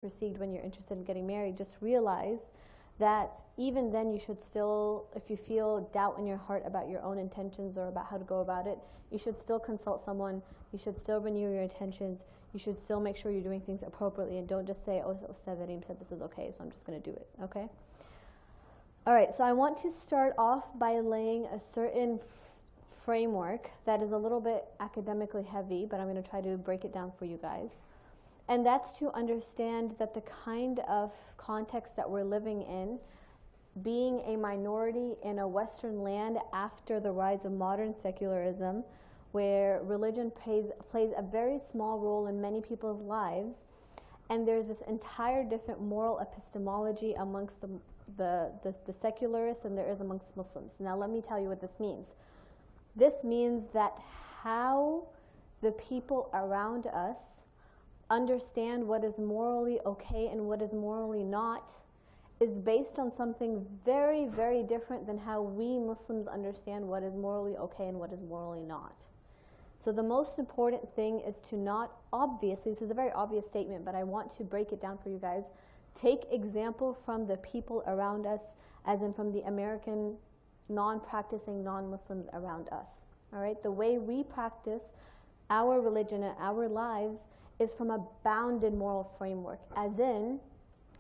proceed when you're interested in getting married, just realize that even then you should still, if you feel doubt in your heart about your own intentions or about how to go about it, you should still consult someone, you should still renew your intentions, you should still make sure you're doing things appropriately, and don't just say, oh, Ustadha Reem said this is okay, so I'm just going to do it, okay? Alright, so I want to start off by laying a certain framework that is a little bit academically heavy, but I'm going to try to break it down for you guys. And that's to understand that the kind of context that we're living in, being a minority in a Western land after the rise of modern secularism, where religion plays a very small role in many people's lives, and there's this entire different moral epistemology amongst the secularists than there is amongst Muslims. Now let me tell you what this means. This means that how the people around us understand what is morally okay and what is morally not is based on something very, very different than how we Muslims understand what is morally okay and what is morally not. So the most important thing is to not, obviously, this is a very obvious statement, but I want to break it down for you guys. Take example from the people around us, as in from the American non-practicing non-Muslims around us. All right, the way we practice our religion and our lives is from a bounded moral framework, as in,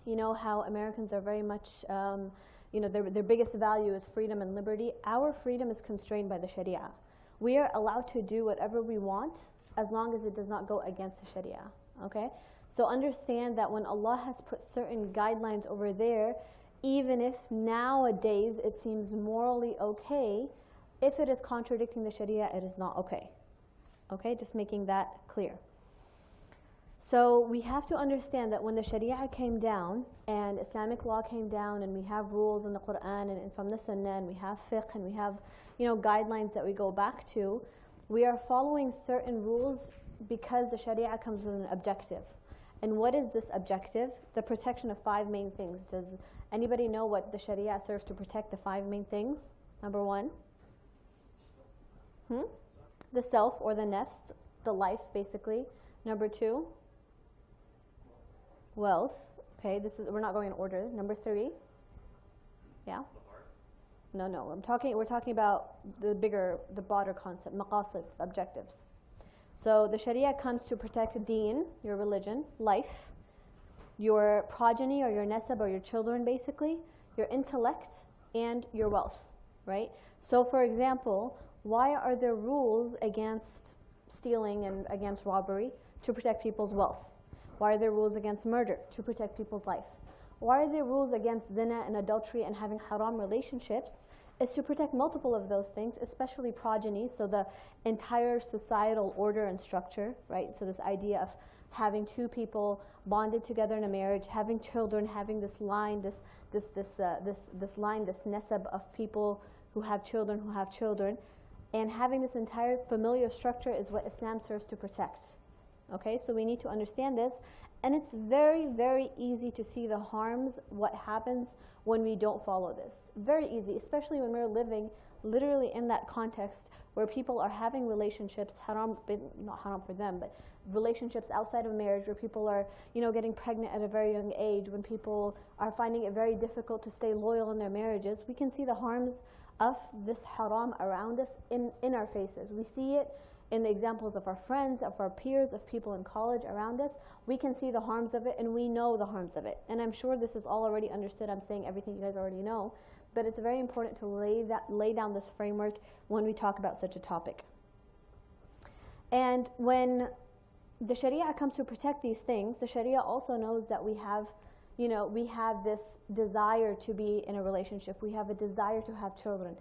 you know how Americans are very much, you know, their biggest value is freedom and liberty. Our freedom is constrained by the Sharia. We are allowed to do whatever we want as long as it does not go against the Sharia, okay? So understand that when Allah has put certain guidelines over there, even if nowadays it seems morally okay, if it is contradicting the Sharia, it is not okay. Okay, just making that clear. So we have to understand that when the Sharia came down and Islamic law came down and we have rules in the Quran and from the Sunnah and we have fiqh and we have, you know, guidelines that we go back to, we are following certain rules because the Sharia comes with an objective. And what is this objective? The protection of 5 main things. Does anybody know what the Sharia serves to protect the 5 main things? Number 1? The self or the nafs, the life basically. Number 2? Wealth. Okay, we're not going in order. Number 3? Yeah? No. We're talking about the broader concept, maqasid, objectives. So the Sharia comes to protect deen, your religion, life, your progeny or your nasab or your children basically, your intellect, and your wealth, right? So for example, why are there rules against stealing and against robbery? To protect people's wealth. Why are there rules against murder? To protect people's life. Why are there rules against zina and adultery and having haram relationships? Is to protect multiple of those things, especially progeny, so the entire societal order and structure, right? So this idea of having 2 people bonded together in a marriage, having children, having this line, this nasab of people who have children, and having this entire familial structure is what Islam serves to protect. Okay, so we need to understand this, and it's very, very easy to see the harms, what happens when we don't follow this. Very easy, especially when we're living literally in that context where people are having relationships, haram, not haram for them, but relationships outside of marriage, where people are, you know, getting pregnant at a very young age, when people are finding it very difficult to stay loyal in their marriages. We can see the harms of this haram around us in our faces. We see it in the examples of our friends, of our peers, of people in college around us. We can see the harms of it, and we know the harms of it. And I'm sure this is all already understood. I'm saying everything you guys already know, but it's very important to lay down this framework when we talk about such a topic. And when the Sharia comes to protect these things, the Sharia also knows that we have, you know, we have this desire to be in a relationship. We have a desire to have children.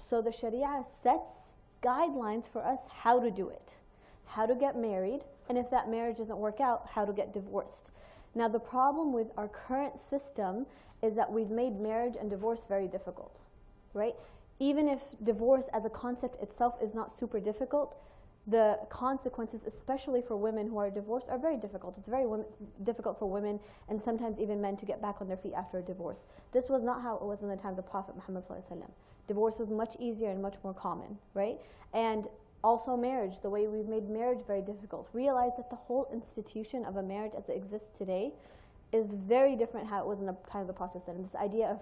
So the Sharia sets guidelines for us how to do it, how to get married, and if that marriage doesn't work out, how to get divorced. Now the problem with our current system is that we've made marriage and divorce very difficult, right? Even if divorce as a concept itself is not super difficult, the consequences, especially for women who are divorced, are very difficult. It's very difficult for women and sometimes even men to get back on their feet after a divorce. This was not how it was in the time of the Prophet Muhammad ﷺ. Divorce was much easier and much more common, right? And also marriage, the way we've made marriage very difficult. Realize that the whole institution of a marriage as it exists today is very different how it was in the time of the Prophet. And this idea of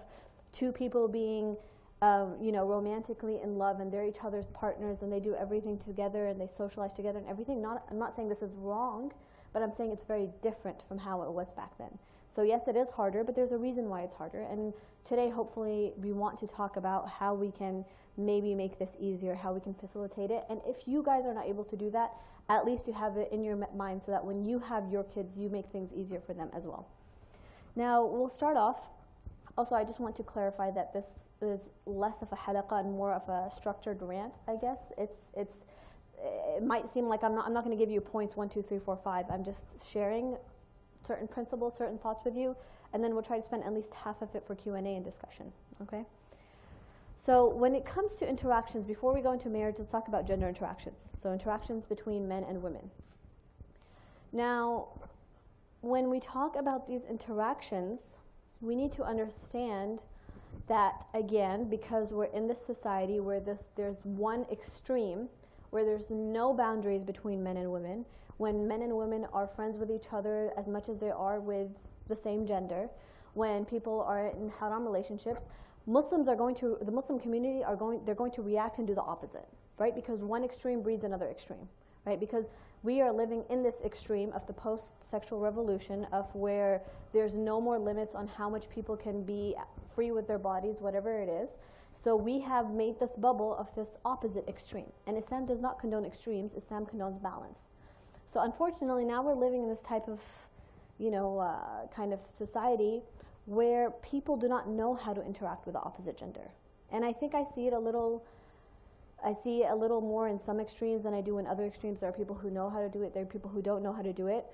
two people being romantically in love, and they're each other's partners, and they do everything together, and they socialize together and everything. I'm not saying this is wrong, but I'm saying it's very different from how it was back then. So yes, it is harder, but there's a reason why it's harder. And today, hopefully, we want to talk about how we can maybe make this easier, how we can facilitate it. And if you guys are not able to do that, at least you have it in your mind so that when you have your kids, you make things easier for them as well. Now, we'll start off. Also, I just want to clarify that this is less of a halaqah and more of a structured rant, I guess. It might seem like I'm not going to give you points 1, 2, 3, 4, 5. I'm just sharing certain principles, certain thoughts with you, and then we'll try to spend at least half of it for Q&A and discussion, okay? So when it comes to interactions, before we go into marriage, let's talk about gender interactions. So interactions between men and women. Now, when we talk about these interactions, we need to understand that, again, because we're in this society where there's one extreme, where there's no boundaries between men and women, when men and women are friends with each other as much as they are with the same gender, when people are in haram relationships, the Muslim community they're going to react and do the opposite, right? Because one extreme breeds another extreme, right? Because we are living in this extreme of the post-sexual revolution of where there's no more limits on how much people can be free with their bodies, whatever it is. So we have made this bubble of this opposite extreme. And Islam does not condone extremes, Islam condones balance. So unfortunately, now we're living in this type of, kind of society where people do not know how to interact with the opposite gender. And I think I see it a little more in some extremes than I do in other extremes. There are people who know how to do it, there are people who don't know how to do it.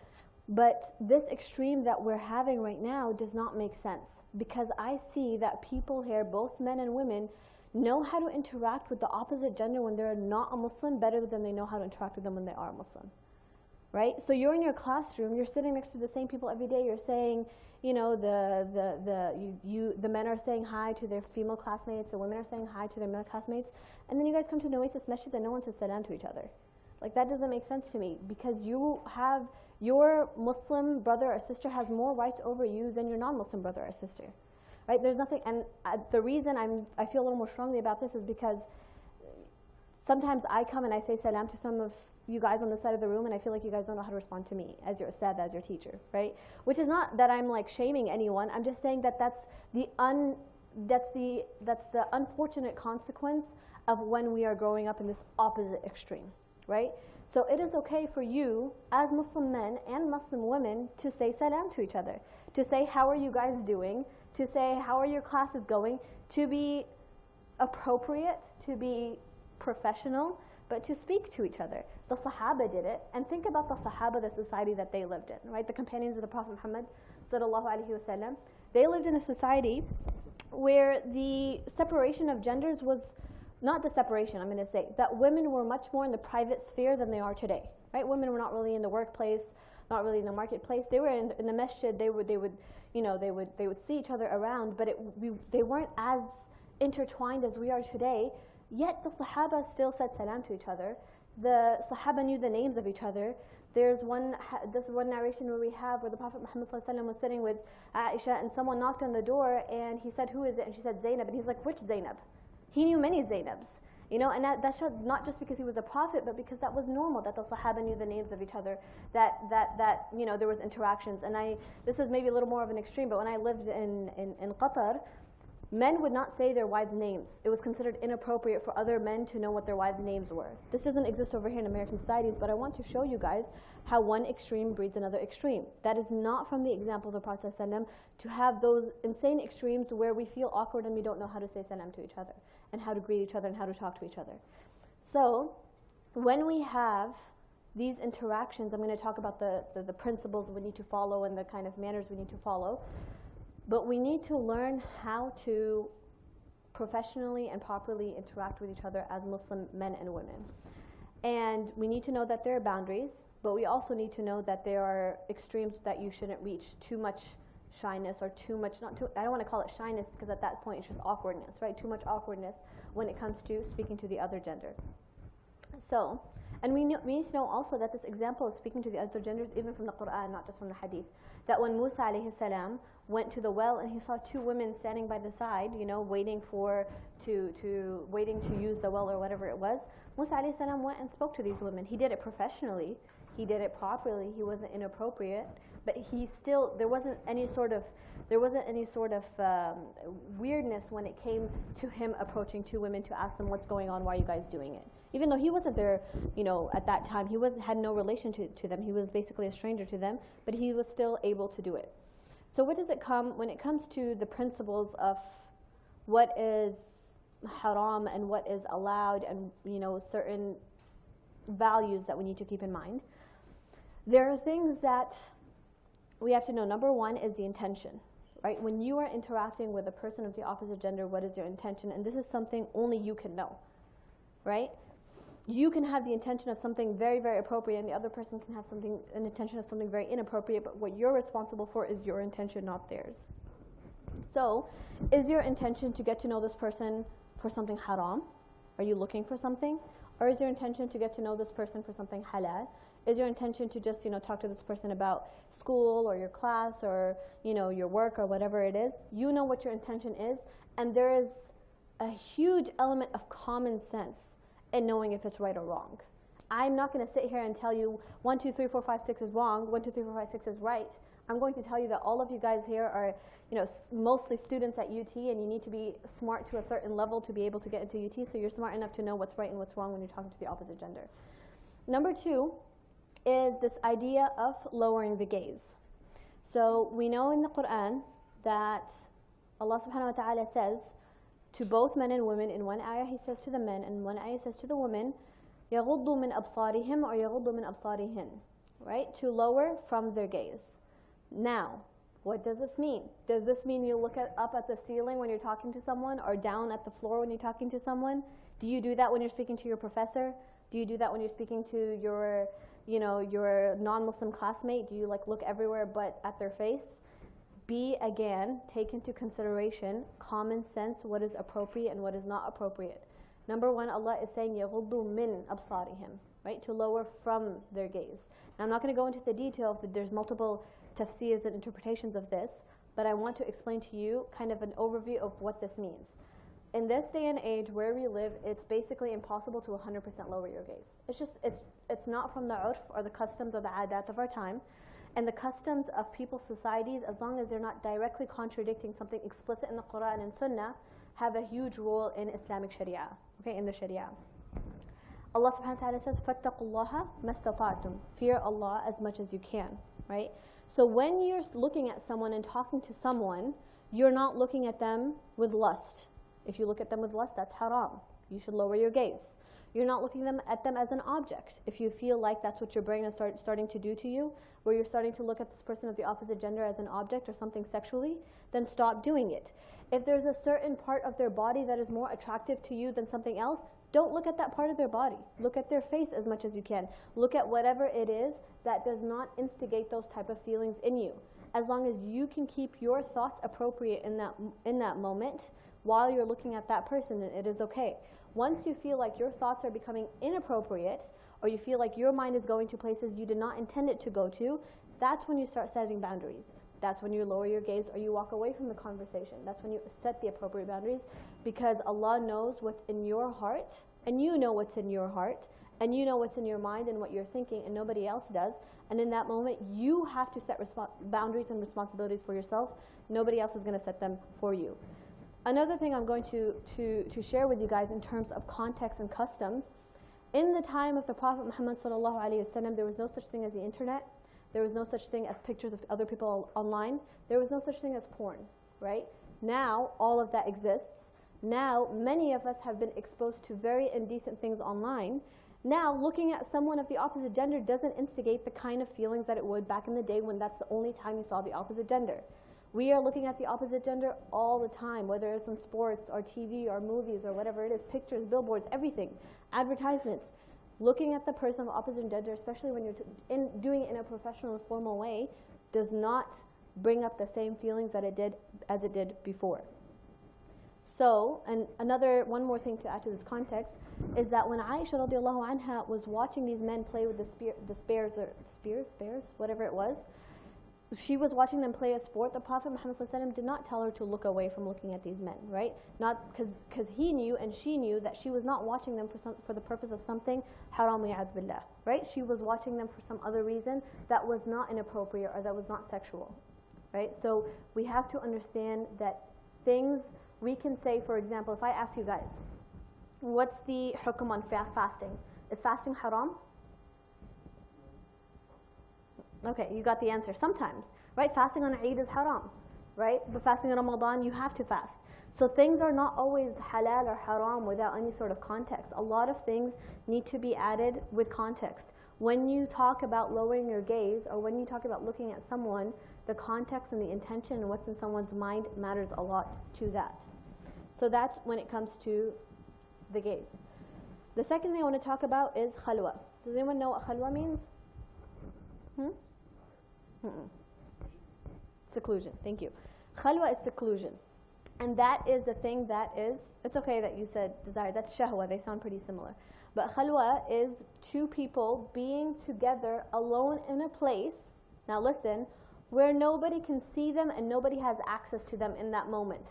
But this extreme that we're having right now does not make sense, because I see that people here, both men and women, know how to interact with the opposite gender when they're not a Muslim better than they know how to interact with them when they are Muslim. Right? So you're in your classroom, you're sitting next to the same people every day, you're saying, the men are saying hi to their female classmates, the women are saying hi to their male classmates, and then you guys come to Nueces Mosque and no one says salam to each other. Like, that doesn't make sense to me, because your Muslim brother or sister has more rights over you than your non-Muslim brother or sister. Right? There's nothing, and the reason I feel a little more strongly about this is because sometimes I come and I say salam to some of you guys on the side of the room, and I feel like you guys don't know how to respond to me as your ustadha, as your teacher, right? Which is not that I'm like shaming anyone. I'm just saying that that's the unfortunate consequence of when we are growing up in this opposite extreme, right? So it is okay for you as Muslim men and Muslim women to say salam to each other, to say how are you guys doing, to say how are your classes going, to be appropriate, to be professional, but to speak to each other. The Sahaba did it, and think about the Sahaba, the society that they lived in, right? The companions of the Prophet Muhammad sallallahu alaihi wasallam. They lived in a society where the separation of genders was not the separation, I'm going to say, that women were much more in the private sphere than they are today, right? Women were not really in the workplace, not really in the marketplace. They were in the masjid. They would see each other around, but they weren't as intertwined as we are today. Yet the Sahaba still said salam to each other. The Sahaba knew the names of each other. There's this one narration where the Prophet Muhammad was sitting with Aisha, and someone knocked on the door, and he said, "Who is it?" And she said, "Zainab." And he's like, "Which Zainab?" He knew many Zainabs, and that showed not just because he was a prophet, but because that was normal, that the Sahaba knew the names of each other, that there was interactions. And this is maybe a little more of an extreme, but when I lived in Qatar, men would not say their wives' names. It was considered inappropriate for other men to know what their wives' names were. This doesn't exist over here in American societies, but I want to show you guys how one extreme breeds another extreme. That is not from the example of the Prophet ﷺ, to have those insane extremes where we feel awkward and we don't know how to say salam to each other, and how to greet each other, and how to talk to each other. So when we have these interactions, I'm going to talk about the principles we need to follow and the kind of manners we need to follow. But we need to learn how to professionally and properly interact with each other as Muslim men and women. And we need to know that there are boundaries, but we also need to know that there are extremes that you shouldn't reach. Too much shyness, or I don't want to call it shyness, because at that point it's just awkwardness, right? Too much awkwardness when it comes to speaking to the other gender. So, and we need to know also that this example of speaking to the other genders, even from the Quran, not just from the Hadith. that when Musa alayhi salam went to the well and he saw two women standing by the side, waiting to use the well or whatever it was, Musa alayhi salam went and spoke to these women. He did it professionally, he did it properly, he wasn't inappropriate, but there wasn't any sort of weirdness when it came to him approaching two women to ask them, what's going on, why are you guys doing it? Even though he wasn't there, at that time, had no relation to them, he was basically a stranger to them, but he was still able to do it. So when it comes to the principles of what is haram and what is allowed, and certain values that we need to keep in mind, there are things that we have to know. Number one is the intention, right? When you are interacting with a person of the opposite gender, what is your intention? And this is something only you can know, right? You can have the intention of something very, very appropriate, and the other person can have an intention of something very inappropriate, but what you're responsible for is your intention, not theirs. So, is your intention to get to know this person for something haram? Are you looking for something? Or is your intention to get to know this person for something halal? Is your intention to just, talk to this person about school or your class or, your work or whatever it is? You know what your intention is, and there is a huge element of common sense in knowing if it's right or wrong. I'm not going to sit here and tell you 1, 2, 3, 4, 5, 6 is wrong, 1, 2, 3, 4, 5, 6 is right. I'm going to tell you that all of you guys here are, mostly students at UT, and you need to be smart to a certain level to be able to get into UT, so you're smart enough to know what's right and what's wrong when you're talking to the opposite gender. Number two is this idea of lowering the gaze. So we know in the Quran that Allah subhanahu wa ta'ala says to both men and women, in one ayah he says to the men, and one ayah he says to the women, يَغُضُّ مِنْ أَبْصَارِهِمْ or يَغُضُّ مِنْ أَبْصَارِهِنْ, right? To lower from their gaze. Now, what does this mean? Does this mean you look up at the ceiling when you're talking to someone, or down at the floor when you're talking to someone? Do you do that when you're speaking to your professor? Do you do that when you're speaking to your non-Muslim classmate? Do you look everywhere but at their face? Again, take into consideration common sense, what is appropriate and what is not appropriate. Number one, Allah is saying يَغُضُّ مِنْ أَبْصَارِهِمْ, right? To lower from their gaze. Now, I'm not going to go into the details, but there's multiple tafsirs and interpretations of this, but I want to explain to you kind of an overview of what this means. In this day and age where we live, it's basically impossible to 100% lower your gaze. It's not from the urf or the customs or the adat of our time. And the customs of people's societies, as long as they're not directly contradicting something explicit in the Quran and Sunnah, have a huge role in Islamic Sharia, okay, in the Sharia. Allah subhanahu wa ta'ala says, فَاتَّقُوا اللَّهَ مَا اسْتَطَعْتُمْ. Fear Allah as much as you can, right? So when you're looking at someone and talking to someone, you're not looking at them with lust. If you look at them with lust, that's haram. You should lower your gaze. You're not looking at them as an object. If you feel like that's what your brain is starting to do to you, where you're starting to look at this person of the opposite gender as an object or something sexually, then stop doing it. If there's a certain part of their body that is more attractive to you than something else, don't look at that part of their body. Look at their face as much as you can. Look at whatever it is that does not instigate those type of feelings in you. As long as you can keep your thoughts appropriate in that moment while you're looking at that person, then it is okay. Once you feel like your thoughts are becoming inappropriate, or you feel like your mind is going to places you did not intend it to go to, that's when you start setting boundaries. That's when you lower your gaze or you walk away from the conversation. That's when you set the appropriate boundaries, because Allah knows what's in your heart, and you know what's in your heart, and you know what's in your mind and what you're thinking, and nobody else does. And in that moment, you have to set boundaries and responsibilities for yourself. Nobody else is going to set them for you. Another thing I'm going to share with you guys in terms of context and customs, in the time of the Prophet Muhammad sallallahu alaihi wasallam, there was no such thing as the internet. There was no such thing as pictures of other people online. There was no such thing as porn, right? Now, all of that exists. Now, many of us have been exposed to very indecent things online. Now, looking at someone of the opposite gender doesn't instigate the kind of feelings that it would back in the day when that's the only time you saw the opposite gender. We are looking at the opposite gender all the time, whether it's on sports or TV or movies or whatever it is, pictures, billboards, everything, advertisements. Looking at the person of opposite gender, especially when you're doing it in a professional and formal way, does not bring up the same feelings that it did before. So, and one more thing to add to this context is that when Aisha radiallahu anha was watching these men play with the spears, whatever it was, she was watching them play a sport, the Prophet Muhammad ﷺ did not tell her to look away from looking at these men, right? Not because he knew and she knew that she was not watching them for the purpose of something haram wa'iyadh billah, right? She was watching them for some other reason that was not inappropriate or that was not sexual, right? So we have to understand that things we can say, for example, if I ask you guys, what's the hukum on fasting? Is fasting haram? Okay, you got the answer. Sometimes, right? Fasting on Eid is haram, right? But fasting on Ramadan, you have to fast. So things are not always halal or haram without any sort of context. A lot of things need to be added with context. When you talk about lowering your gaze or when you talk about looking at someone, the context and the intention and what's in someone's mind matters a lot to that. So that's when it comes to the gaze. The second thing I want to talk about is khalwa. Does anyone know what khalwa means? Seclusion. Thank you. Khalwa is seclusion. And that is the thing that is, it's okay that you said desire, that's shahwa, they sound pretty similar. But khalwa is two people being together alone in a place, now listen, where nobody can see them and nobody has access to them in that moment.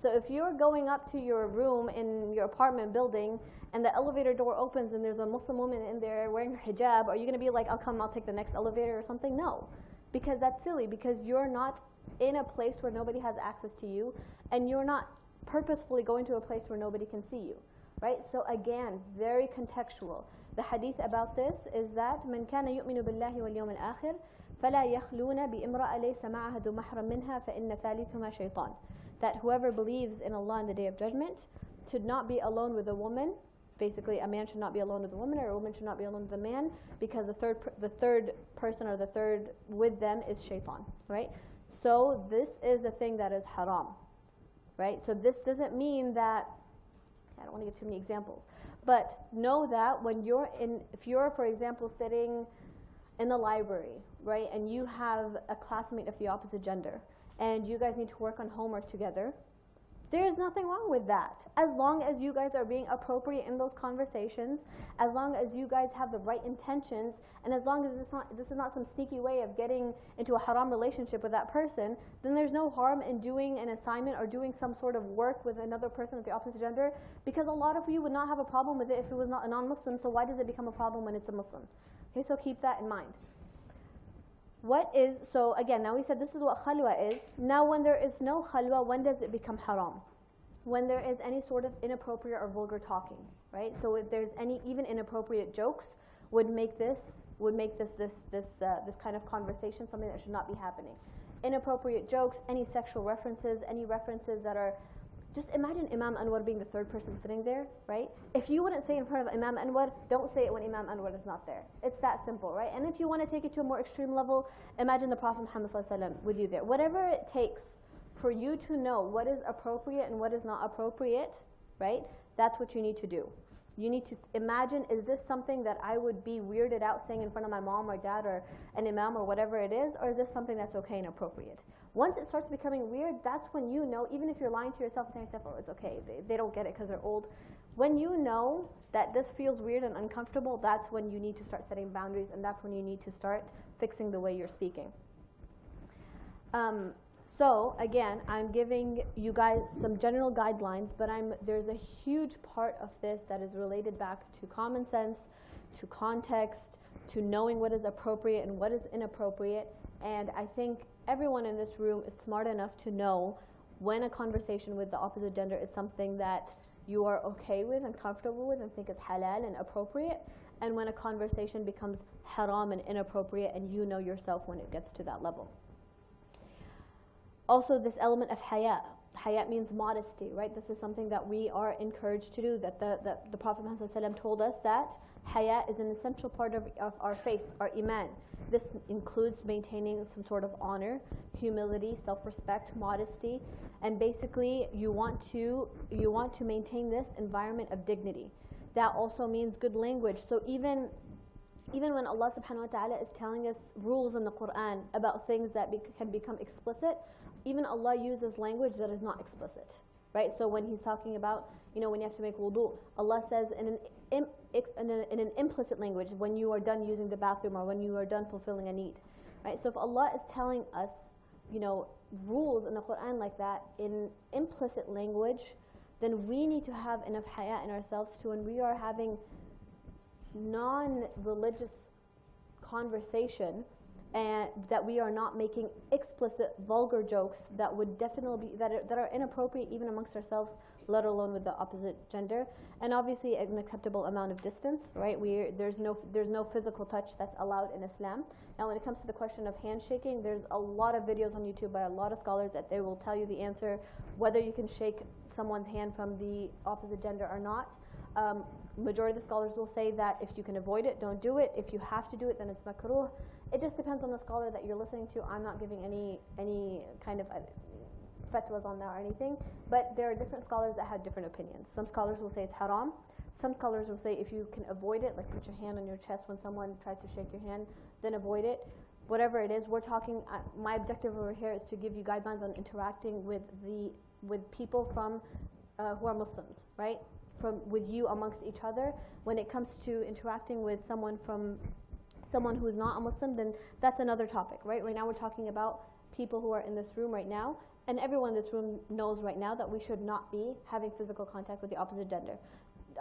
So if you're going up to your room in your apartment building and the elevator door opens and there's a Muslim woman in there wearing her hijab, are you going to be like, I'll take the next elevator or something? No, because that's silly, because you're not in a place where nobody has access to you and you're not purposefully going to a place where nobody can see you, right? So again, very contextual. The hadith about this is that من كان يؤمن بالله واليوم الآخر فلا يخلون بامرأة ليس معها ذو محرم منها فإن ثالثهما شيطان. That whoever believes in Allah on the Day of Judgment should not be alone with a woman. Basically, a man should not be alone with a woman, or a woman should not be alone with a man, because the third person or the third with them is shaitan, right? So this is a thing that is haram, right? So this doesn't mean that, I don't want to give too many examples, but know that when you're if you're, for example, sitting in the library, right, and you have a classmate of the opposite gender, and you guys need to work on homework together, there's nothing wrong with that. As long as you guys are being appropriate in those conversations, as long as you guys have the right intentions, and as long as this is not some sneaky way of getting into a haram relationship with that person, then there's no harm in doing an assignment or doing some sort of work with another person of the opposite gender, because a lot of you would not have a problem with it if it was not a non-Muslim, so why does it become a problem when it's a Muslim? Okay, so keep that in mind. So again, now we said this is what khalwa is. Now when there is no khalwa, when does it become haram? When there is any sort of inappropriate or vulgar talking, right? So if there's any even inappropriate jokes would make this kind of conversation something that should not be happening. Inappropriate jokes, any sexual references, any references that are, just imagine Imam Anwar being the third person sitting there, right? If you wouldn't say in front of Imam Anwar, don't say it when Imam Anwar is not there. It's that simple, right? And if you want to take it to a more extreme level, imagine the Prophet Muhammad ﷺ with you there. Whatever it takes for you to know what is appropriate and what is not appropriate, right? That's what you need to do. You need to imagine, is this something that I would be weirded out saying in front of my mom or dad or an imam or whatever it is, or is this something that's okay and appropriate? Once it starts becoming weird, that's when you know, even if you're lying to yourself and telling yourself, oh, it's okay, they don't get it because they're old. When you know that this feels weird and uncomfortable, that's when you need to start setting boundaries, and that's when you need to start fixing the way you're speaking. So again, I'm giving you guys some general guidelines, but there's a huge part of this that is related back to common sense, to context, to knowing what is appropriate and what is inappropriate. And I think everyone in this room is smart enough to know when a conversation with the opposite gender is something that you are okay with and comfortable with and think is halal and appropriate, and when a conversation becomes haram and inappropriate, and you know yourself when it gets to that level. Also, this element of haya. Haya means modesty, right? This is something that we are encouraged to do, that the Prophet Muhammad told us that haya is an essential part of our faith, our iman. This includes maintaining some sort of honor, humility, self-respect, modesty, and basically you want to maintain this environment of dignity. That also means good language. So even when Allah subhanahu wa ta'ala is telling us rules in the Quran about things that can become explicit, even Allah uses language that is not explicit, right? So when He's talking about, when you have to make wudu, Allah says in an implicit language, when you are done using the bathroom or when you are done fulfilling a need. right? So if Allah is telling us, rules in the Quran like that in implicit language, then we need to have enough haya in ourselves to, when we are having non-religious conversation, and that we are not making explicit vulgar jokes that would definitely be that are inappropriate even amongst ourselves, let alone with the opposite gender. And obviously an acceptable amount of distance, right? There's no physical touch that's allowed in Islam. Now when it comes to the question of handshaking, there's a lot of videos on YouTube by a lot of scholars that they will tell you the answer, whether you can shake someone's hand from the opposite gender or not. Majority of the scholars will say that if you can avoid it, don't do it. If you have to do it, then it's makruh. It just depends on the scholar that you're listening to. I'm not giving any kind of fatwas on that or anything, but there are different scholars that have different opinions. Some scholars will say it's haram. Some scholars will say if you can avoid it, like put your hand on your chest when someone tries to shake your hand, then avoid it. Whatever it is, we're talking, my objective over here is to give you guidelines on interacting with people from who are Muslims, right? With you amongst each other. When it comes to interacting with someone who is not a Muslim, then that's another topic, right? Right now we're talking about people who are in this room right now, and everyone in this room knows right now that we should not be having physical contact with the opposite gender.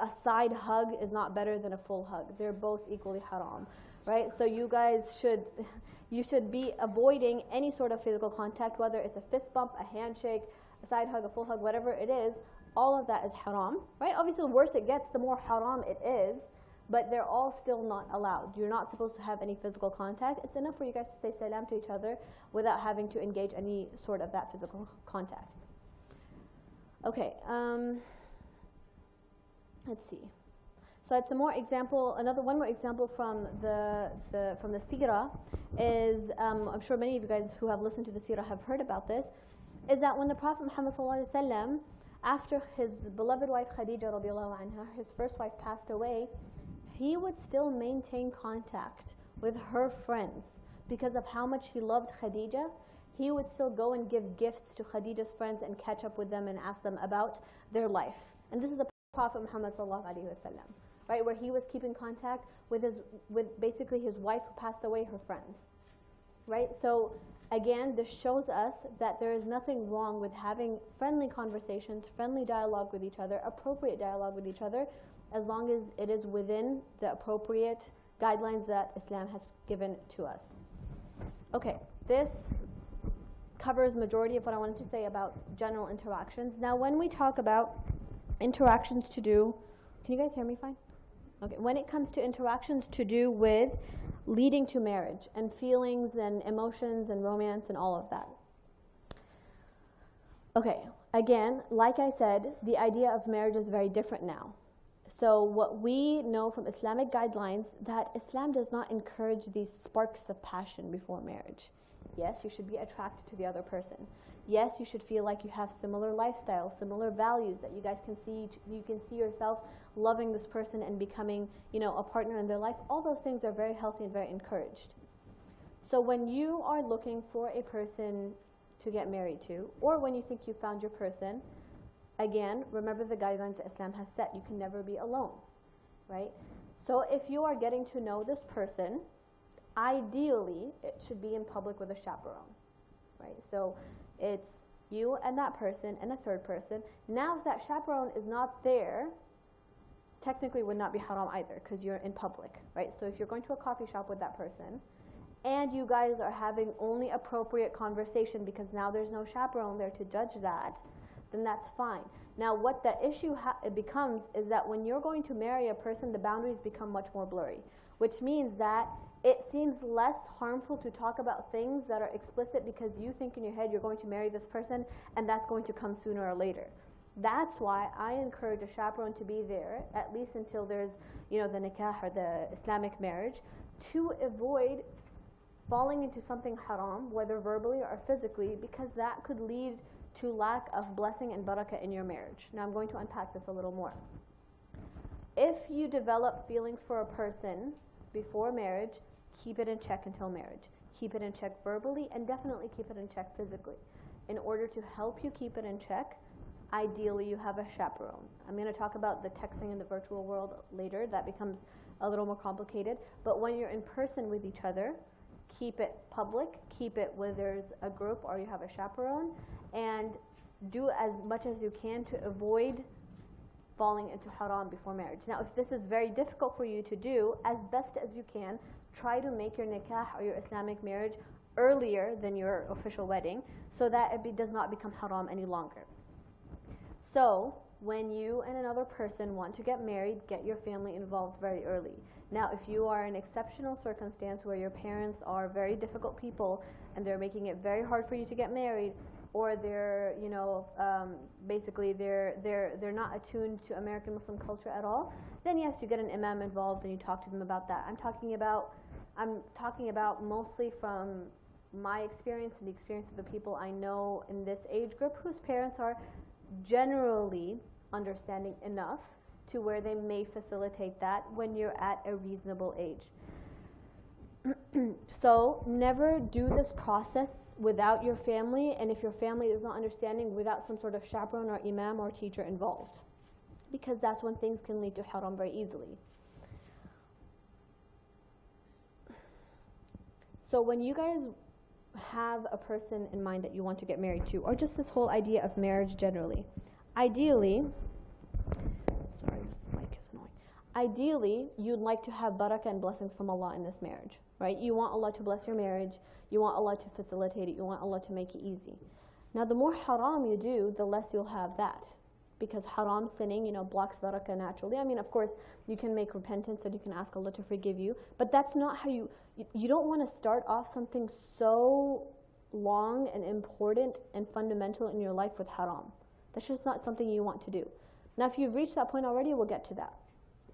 A side hug is not better than a full hug. They're both equally haram, right? So you guys should be avoiding any sort of physical contact, whether it's a fist bump, a handshake, a side hug, a full hug, whatever it is. All of that is haram, right? Obviously, the worse it gets, the more haram it is, but they're all still not allowed. You're not supposed to have any physical contact. It's enough for you guys to say salam to each other without having to engage any sort of that physical contact. Okay, let's see. So it's one more example from the seerah is, I'm sure many of you guys who have listened to the seerah have heard about this, is that when the Prophet Muhammad sallallahu alaihi wasallam, after his beloved wife Khadija radiallahu anha, his first wife, passed away, he would still maintain contact with her friends because of how much he loved Khadija. He would still go and give gifts to Khadija's friends and catch up with them and ask them about their life. And this is the Prophet Muhammad sallallahu alaihi wasallam, right, where he was keeping contact with basically his wife who passed away, her friends, right? So again, this shows us that there is nothing wrong with having friendly conversations, friendly dialogue with each other, appropriate dialogue with each other, as long as it is within the appropriate guidelines that Islam has given to us. Okay, this covers majority of what I wanted to say about general interactions. Now, when we talk about interactions to do, can you guys hear me fine? Okay, when it comes to interactions to do with leading to marriage and feelings and emotions and romance and all of that. Okay, again, like I said, the idea of marriage is very different now. So what we know from Islamic guidelines, that Islam does not encourage these sparks of passion before marriage. Yes, you should be attracted to the other person. Yes, you should feel like you have similar lifestyles, similar values, that you guys can see yourself loving this person and becoming, a partner in their life. All those things are very healthy and very encouraged. So when you are looking for a person to get married to, or when you think you found your person, again, remember the guidelines that Islam has set. You can never be alone, right? So if you are getting to know this person, ideally, it should be in public with a chaperone, right? So it's you and that person and a third person. Now, if that chaperone is not there, technically would not be haram either, because you're in public, right? So if you're going to a coffee shop with that person, and you guys are having only appropriate conversation because now there's no chaperone there to judge that, then that's fine. Now, what the issue becomes is that when you're going to marry a person, the boundaries become much more blurry, which means that it seems less harmful to talk about things that are explicit because you think in your head you're going to marry this person and that's going to come sooner or later. That's why I encourage a chaperone to be there, at least until there's, the nikah or the Islamic marriage, to avoid falling into something haram, whether verbally or physically, because that could lead to lack of blessing and barakah in your marriage. Now I'm going to unpack this a little more. If you develop feelings for a person before marriage, keep it in check until marriage. Keep it in check verbally and definitely keep it in check physically. In order to help you keep it in check, ideally you have a chaperone. I'm going to talk about the texting in the virtual world later. That becomes a little more complicated. But when you're in person with each other, keep it public, keep it where there's a group or you have a chaperone, and do as much as you can to avoid falling into haram before marriage. Now, if this is very difficult for you to do, as best as you can, try to make your nikah or your Islamic marriage earlier than your official wedding so that it does not become haram any longer. So, when you and another person want to get married, get your family involved very early. Now, if you are in an exceptional circumstance where your parents are very difficult people and they're making it very hard for you to get married, or they're, basically they're not attuned to American Muslim culture at all, then yes, you get an imam involved and you talk to them about that. I'm talking about mostly from my experience and the experience of the people I know in this age group whose parents are generally understanding enough to where they may facilitate that when you're at a reasonable age. So never do this process without your family, and if your family is not understanding, without some sort of chaperone or imam or teacher involved, because that's when things can lead to haram very easily. So when you guys have a person in mind that you want to get married to, or just this whole idea of marriage generally, ideally, you'd like to have barakah and blessings from Allah in this marriage, right? You want Allah to bless your marriage, you want Allah to facilitate it, you want Allah to make it easy. Now, the more haram you do, the less you'll have that, because haram sinning, blocks barakah naturally. I mean, of course, you can make repentance and you can ask Allah to forgive you, but that's not how you don't want to start off something so long and important and fundamental in your life with haram. That's just not something you want to do. Now, if you've reached that point already, we'll get to that.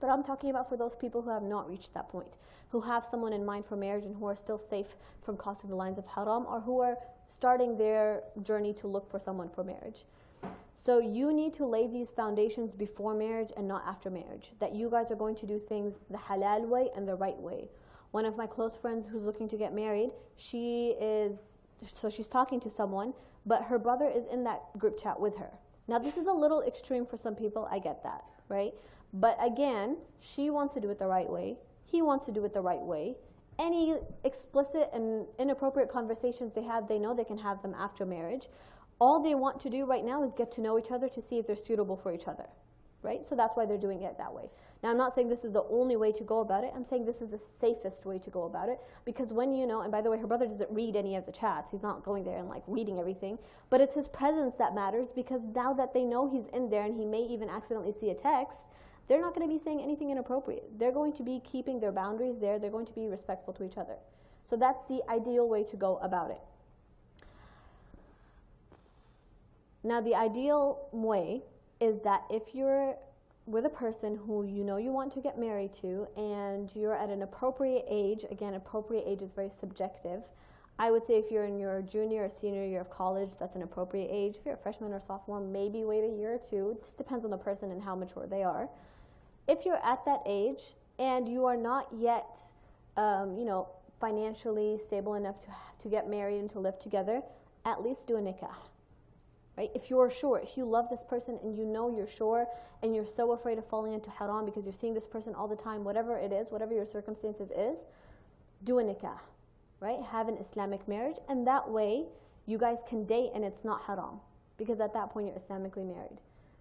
But I'm talking about for those people who have not reached that point, who have someone in mind for marriage and who are still safe from crossing the lines of haram, or who are starting their journey to look for someone for marriage. So you need to lay these foundations before marriage and not after marriage, that you guys are going to do things the halal way and the right way. One of my close friends who's looking to get married, she's talking to someone, but her brother is in that group chat with her. Now, this is a little extreme for some people, I get that, right? But again, she wants to do it the right way, he wants to do it the right way. Any explicit and inappropriate conversations they have, they know they can have them after marriage. All they want to do right now is get to know each other to see if they're suitable for each other, right? So that's why they're doing it that way. Now, I'm not saying this is the only way to go about it. I'm saying this is the safest way to go about it, because when and by the way, her brother doesn't read any of the chats. He's not going there and reading everything, but it's his presence that matters, because now that they know he's in there and he may even accidentally see a text, they're not going to be saying anything inappropriate. They're going to be keeping their boundaries there. They're going to be respectful to each other. So that's the ideal way to go about it. Now, the ideal way is that if you're with a person who you want to get married to, and you're at an appropriate age, again, appropriate age is very subjective. I would say if you're in your junior or senior year of college, that's an appropriate age. If you're a freshman or sophomore, maybe wait a year or two. It just depends on the person and how mature they are. If you're at that age and you are not yet, financially stable enough to get married and to live together, at least do a nikah. Right? If you're sure, if you love this person and you're sure, and you're so afraid of falling into haram because you're seeing this person all the time, whatever it is, whatever your circumstances is, do a nikah, right? Have an Islamic marriage, and that way you guys can date and it's not haram, because at that point you're Islamically married.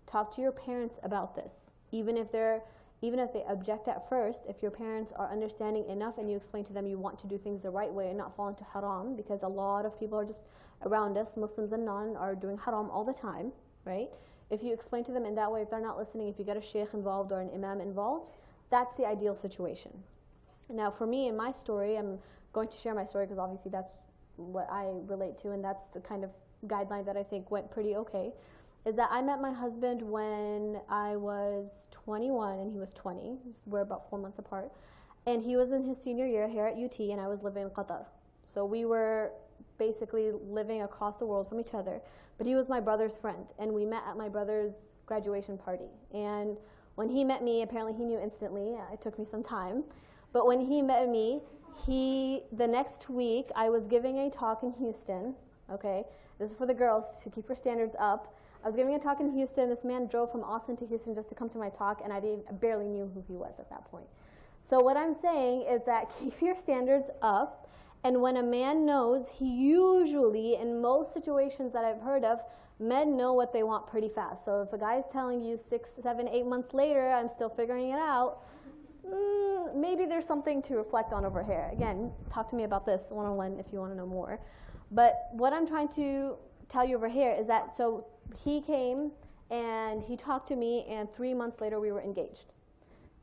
Talk to your parents about this, even if they object at first. If your parents are understanding enough and you explain to them you want to do things the right way and not fall into haram, because a lot of people are just around us, Muslims and non, are doing haram all the time, right? If you explain to them in that way, if they're not listening, if you get a sheikh involved or an imam involved, that's the ideal situation. Now, for me, in my story, I'm going to share my story because obviously that's what I relate to, and that's the kind of guideline that I think went pretty okay, is that I met my husband when I was 21 and he was 20. We're about 4 months apart. And he was in his senior year here at UT, and I was living in Qatar. So we were basically living across the world from each other. But he was my brother's friend, and we met at my brother's graduation party. And when he met me, apparently he knew instantly. It took me some time. But when he met me, the next week, I was giving a talk in Houston, okay? This is for the girls to keep your standards up. I was giving a talk in Houston. This man drove from Austin to Houston just to come to my talk, and I barely knew who he was at that point. So what I'm saying is that keep your standards up, And when a man knows, he usually, in most situations that I've heard of, men know what they want pretty fast. So if a guy's telling you 6, 7, 8 months later, I'm still figuring it out, maybe there's something to reflect on over here. Again, talk to me about this one-on-one if you want to know more. But what I'm trying to tell you over here is that, so he came and he talked to me, and 3 months later we were engaged,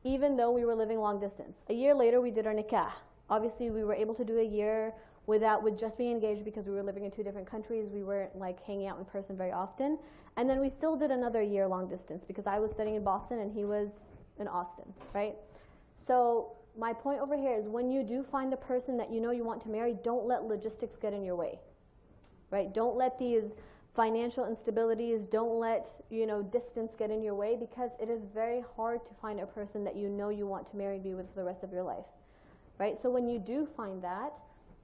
even though we were living long distance. A year later we did our nikah. Obviously we were able to do a year with just being engaged because we were living in 2 different countries. We weren't like hanging out in person very often. And then we still did another year long distance because I was studying in Boston and he was in Austin, right? So my point over here is, when you do find the person that you know you want to marry, don't let logistics get in your way, right? Don't let these financial instabilities, don't let, distance get in your way, because it is very hard to find a person that you know you want to marry and be with for the rest of your life, right? So when you do find that,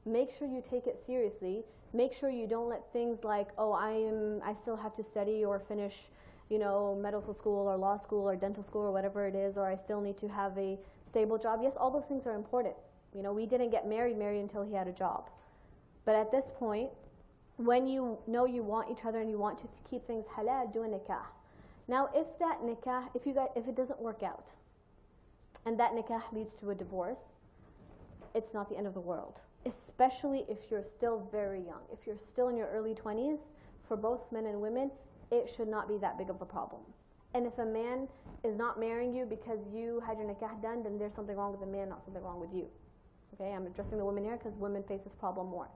make sure you take it seriously. Make sure you don't let things like, oh, I still have to study or finish, medical school or law school or dental school or whatever it is, or I still need to have a stable job. Yes, all those things are important. We didn't get married until he had a job. But at this point, when you know you want each other and you want to keep things halal, do a nikah. Now, if that nikah, if it doesn't work out, and that nikah leads to a divorce, it's not the end of the world. Especially if you're still very young. If you're still in your early 20s, for both men and women, it should not be that big of a problem. And if a man is not marrying you because you had your nikah done, then there's something wrong with the man, not something wrong with you. Okay, I'm addressing the women here because women face this problem more.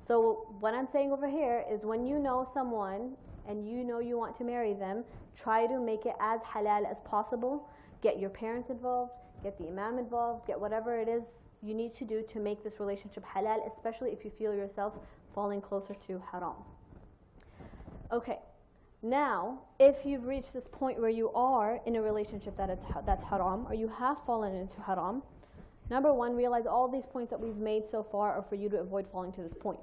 So what I'm saying over here is, when you know someone and you know you want to marry them, try to make it as halal as possible. Get your parents involved, get the imam involved, get whatever it is you need to do to make this relationship halal, especially if you feel yourself falling closer to haram. Okay, now if you've reached this point where you are in a relationship that's haram, or you have fallen into haram, number one, realize all these points that we've made so far are for you to avoid falling to this point.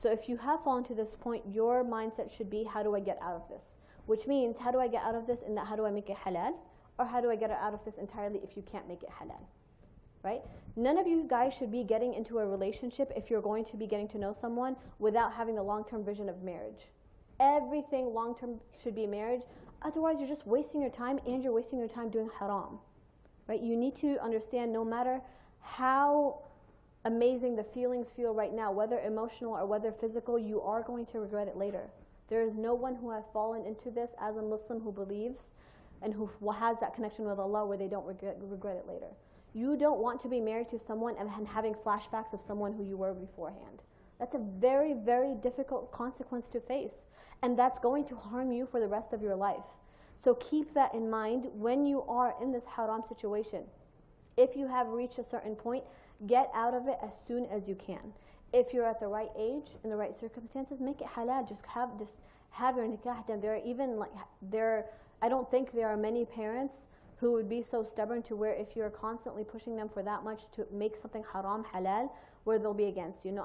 So if you have fallen to this point, your mindset should be, how do I get out of this? Which means, how do I get out of this, and that how do I make it halal? Or how do I get out of this entirely if you can't make it halal? Right? None of you guys should be getting into a relationship, if you're going to be getting to know someone, without having the long-term vision of marriage. Everything long-term should be marriage. Otherwise, you're just wasting your time, and you're wasting your time doing haram. Right? You need to understand, no matter how amazing the feelings feel right now, whether emotional or whether physical, you are going to regret it later. There is no one who has fallen into this as a Muslim who believes and who has that connection with Allah where they don't regret it later. You don't want to be married to someone and having flashbacks of someone who you were beforehand. That's a very, very difficult consequence to face, and that's going to harm you for the rest of your life. So keep that in mind when you are in this haram situation. If you have reached a certain point, get out of it as soon as you can. If you're at the right age, in the right circumstances, make it halal. Just have your nikah done. I don't think there are many parents who would be so stubborn to where, if you're constantly pushing them for that much to make something haram halal, where they'll be against you.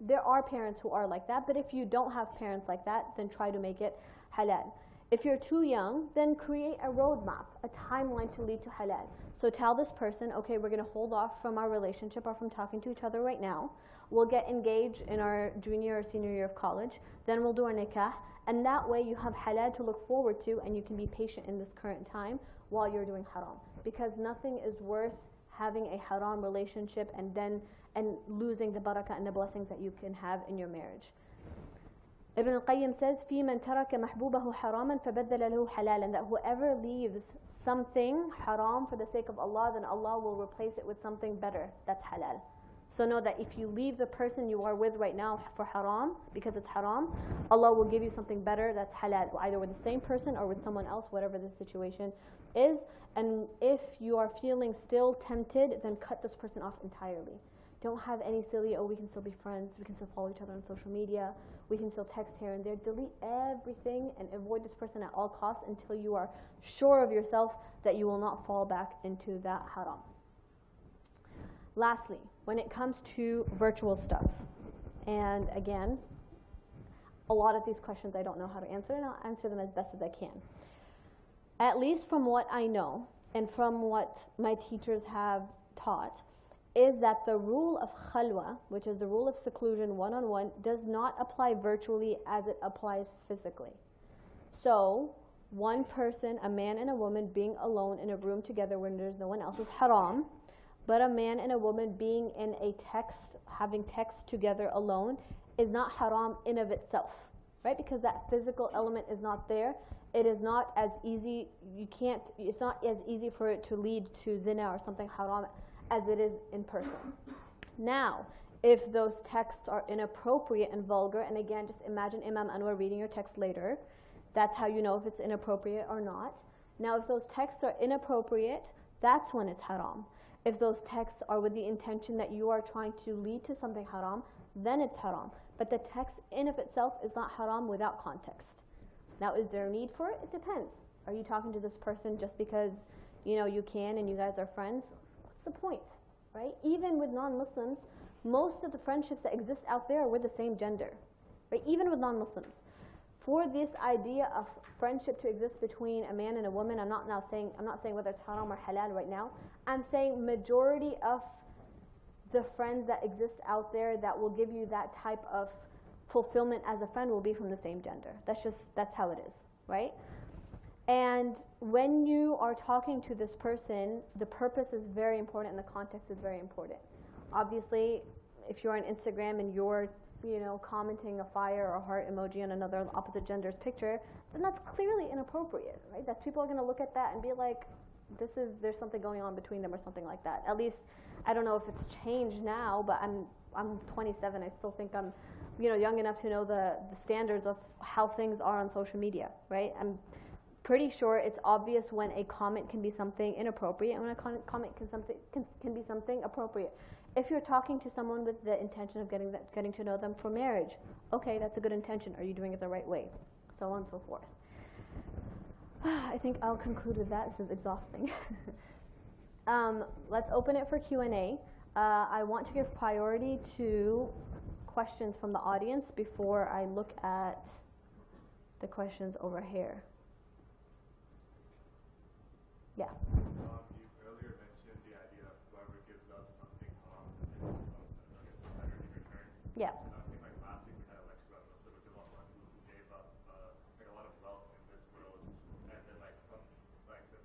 There are parents who are like that, but if you don't have parents like that, then try to make it halal. If you're too young, then create a roadmap, a timeline to lead to halal. So tell this person, okay, we're going to hold off from our relationship or from talking to each other right now. We'll get engaged in our junior or senior year of college. Then we'll do our nikah. And that way you have halal to look forward to, and you can be patient in this current time while you're doing haram. Because nothing is worth having a haram relationship and losing the barakah and the blessings that you can have in your marriage. Ibn al-Qayyim says, فِي مَنْ تَرَكَ مَحْبُوبَهُ حَرَامًا فَبَدَّلَ لَهُ حَلَالًا, that whoever leaves something haram for the sake of Allah, then Allah will replace it with something better that's halal. So know that if you leave the person you are with right now for haram, because it's haram, Allah will give you something better that's halal, either with the same person or with someone else, whatever the situation is. And if you are feeling still tempted, then cut this person off entirely. Don't have any silly, we can still be friends, we can still follow each other on social media, we can still text here and there. Delete everything and avoid this person at all costs until you are sure of yourself that you will not fall back into that haram. Lastly, when it comes to virtual stuff, and again, a lot of these questions I don't know how to answer, and I'll answer them as best as I can. At least from what I know, and from what my teachers have taught, is that the rule of khalwa, which is the rule of seclusion one-on-one, does not apply virtually as it applies physically. So one person, a man and a woman, being alone in a room together when there's no one else is haram, but a man and a woman being in a text, having text together alone, is not haram in of itself, right? Because that physical element is not there. It is not as easy, it's not as easy for it to lead to zina or something haram as it is in person. Now, if those texts are inappropriate and vulgar, and again, just imagine Imam Anwar reading your text later, that's how you know if it's inappropriate or not. Now, if those texts are inappropriate, that's when it's haram. If those texts are with the intention that you are trying to lead to something haram, then it's haram. But the text in of itself is not haram without context. Now, is there a need for it? It depends. Are you talking to this person just because, you can and you guys are friends? What's the point, right? Even with non-Muslims, most of the friendships that exist out there are with the same gender, right? Even with non-Muslims. For this idea of friendship to exist between a man and a woman, I'm not saying whether it's haram or halal right now. I'm saying majority of the friends that exist out there that will give you that type of fulfillment as a friend will be from the same gender. That's how it is, right? And when you are talking to this person, the purpose is very important and the context is very important. Obviously, if you're on Instagram and you're commenting a fire or heart emoji on another opposite gender's picture, then that's clearly inappropriate, right? That people are going to look at that and be like, there's something going on between them or something like that. At least, I don't know if it's changed now, but I'm 27. I still think I'm, young enough to know the standards of how things are on social media, right? I'm pretty sure it's obvious when a comment can be something inappropriate and when a comment can be something appropriate. If you're talking to someone with the intention of getting to know them for marriage, okay, that's a good intention. Are you doing it the right way? So on and so forth. I think I'll conclude with that. This is exhausting. Let's open it for Q&A. I want to give priority to questions from the audience before I look at the questions over here. Yeah. You earlier mentioned the idea of whoever gives up something better in return. Yeah. In my class, we had a lecture about Muslim who gave up a lot of wealth in this world, and then the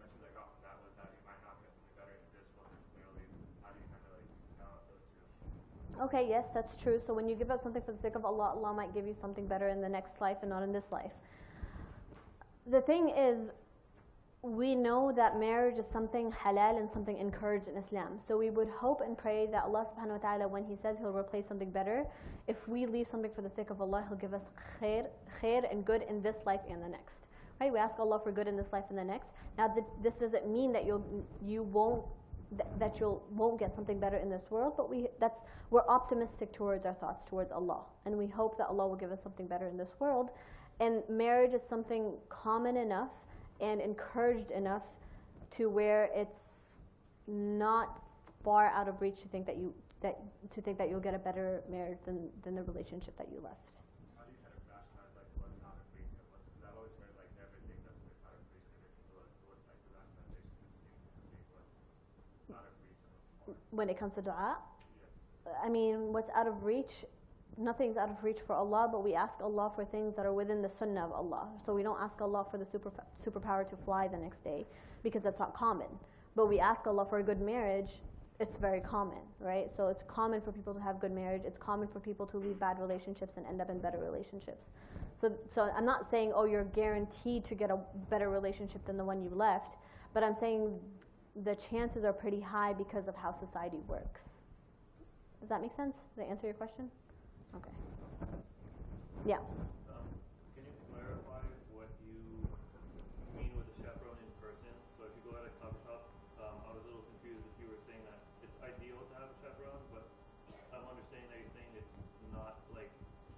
message I got from that was that you might not get something better in this world necessarily. How do you kind of balance those two? Okay, yes, that's true. So when you give up something for the sake of Allah, Allah might give you something better in the next life and not in this life. The thing is, we know that marriage is something halal and something encouraged in Islam. So we would hope and pray that Allah subhanahu wa ta'ala, when He says He'll replace something better, if we leave something for the sake of Allah, He'll give us khair and good in this life and the next. Right? We ask Allah for good in this life and the next. Now this doesn't mean that you won't get something better in this world, but we're optimistic towards our thoughts towards Allah, and we hope that Allah will give us something better in this world. And marriage is something common enough and encouraged enough to where it's not far out of reach to think that you'll get a better marriage than the relationship that you left. How do you kind of rationalize what's out of reach and what's? Because I've always heard everything that's out of reach and everything was. So what's the rationalization between what's out of reach and what's more? When it comes to du'a, Yes. I mean, what's out of reach? Nothing's out of reach for Allah, but we ask Allah for things that are within the sunnah of Allah. So we don't ask Allah for the superpower to fly the next day, because that's not common. But we ask Allah for a good marriage. It's very common, right? So it's common for people to have good marriage. It's common for people to leave bad relationships and end up in better relationships. So I'm not saying, oh, you're guaranteed to get a better relationship than the one you left, but I'm saying the chances are pretty high because of how society works. Does that make sense? Did I answer your question? Okay. Yeah. Can you clarify what you mean with a chaperone in person? So if you go at a coffee shop, I was a little confused if you were saying that it's ideal to have a chaperone, but I'm understanding that you're saying it's not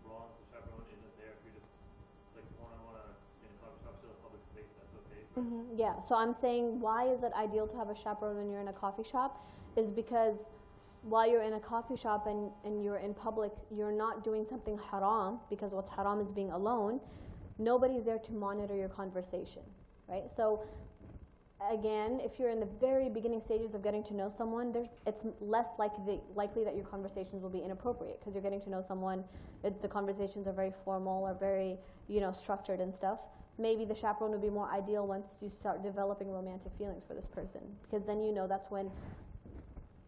wrong to chaperone isn't there if you're just one-on-one in a coffee shop, still a public space, that's okay. Yeah. So I'm saying, why is it ideal to have a chaperone when you're in a coffee shop? Is because while you're in a coffee shop and you're in public, you're not doing something haram, because what's haram is being alone. Nobody's there to monitor your conversation, right? So again, if you're in the very beginning stages of getting to know someone, it's less likely that your conversations will be inappropriate because you're getting to know someone. The conversations are very formal or very, structured and stuff. Maybe the chaperone would be more ideal once you start developing romantic feelings for this person, because then that's when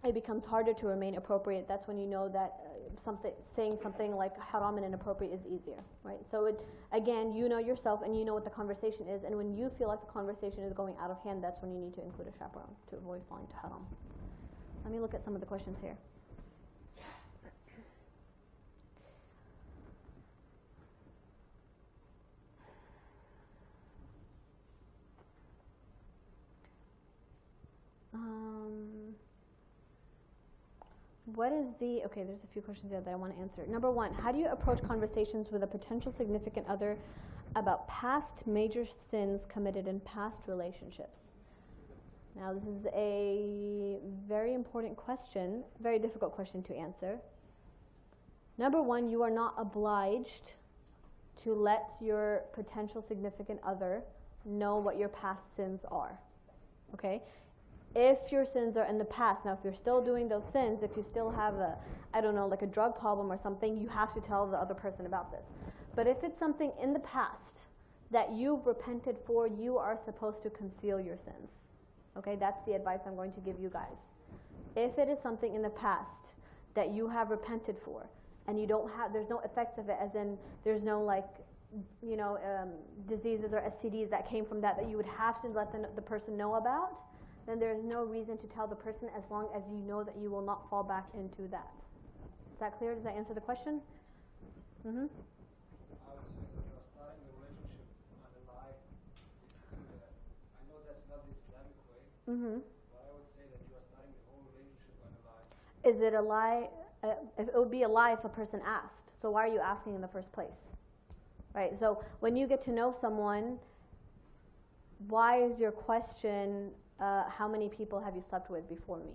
it becomes harder to remain appropriate. That's when you know that saying something like haram and inappropriate is easier, right? So again, you know yourself and you know what the conversation is, and when you feel like the conversation is going out of hand, that's when you need to include a chaperone to avoid falling to haram. Let me look at some of the questions here. There's a few questions there that I want to answer. Number one, how do you approach conversations with a potential significant other about past major sins committed in past relationships? Now, this is a very important question, very difficult question to answer. Number one, you are not obliged to let your potential significant other know what your past sins are, okay? If your sins are in the past, now if you're still doing those sins, if you still have like a drug problem or something, you have to tell the other person about this. But if it's something in the past that you've repented for, you are supposed to conceal your sins. Okay, that's the advice I'm going to give you guys. If it is something in the past that you have repented for, and there's no effects of it, as in there's no diseases or STDs that came from that you would have to let the person know about, then there is no reason to tell the person as long as you know that you will not fall back into that. Is that clear? Does that answer the question? Mm-hmm. I would say that you're starting the relationship on a lie. I know that's not the Islamic way, but I would say that you are starting the whole relationship on a lie. Is it a lie? It would be a lie if a person asked. So why are you asking in the first place? Right? So when you get to know someone, why is your question, how many people have you slept with before me?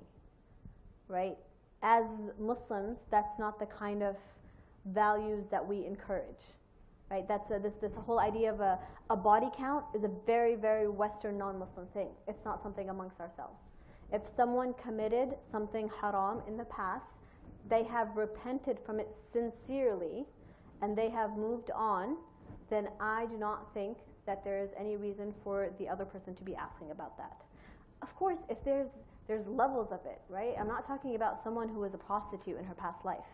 Right? As Muslims, that's not the kind of values that we encourage. Right? That's this whole idea of a body count is a very, very Western non-Muslim thing. It's not something amongst ourselves. If someone committed something haram in the past, they have repented from it sincerely, and they have moved on, then I do not think that there is any reason for the other person to be asking about that. Of course, if there's levels of it, right? I'm not talking about someone who was a prostitute in her past life,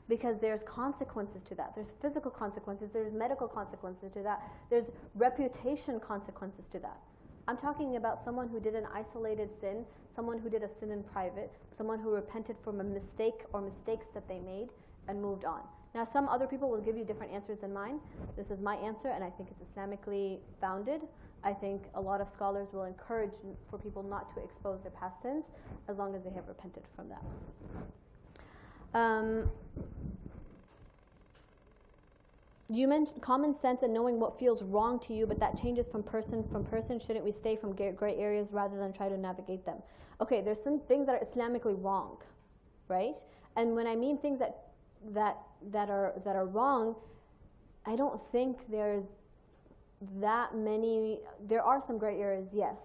because there's consequences to that. There's physical consequences, there's medical consequences to that, there's reputation consequences to that. I'm talking about someone who did an isolated sin, someone who did a sin in private, someone who repented from a mistake or mistakes that they made and moved on. Now, some other people will give you different answers than mine. This is my answer, and I think it's Islamically founded. I think a lot of scholars will encourage for people not to expose their past sins as long as they have repented from that. You mentioned common sense and knowing what feels wrong to you, but that changes from person. Shouldn't we stay from gray areas rather than try to navigate them? Okay, there's some things that are Islamically wrong, right? And when I mean things that are wrong, I don't think there's that many. There are some gray areas, yes,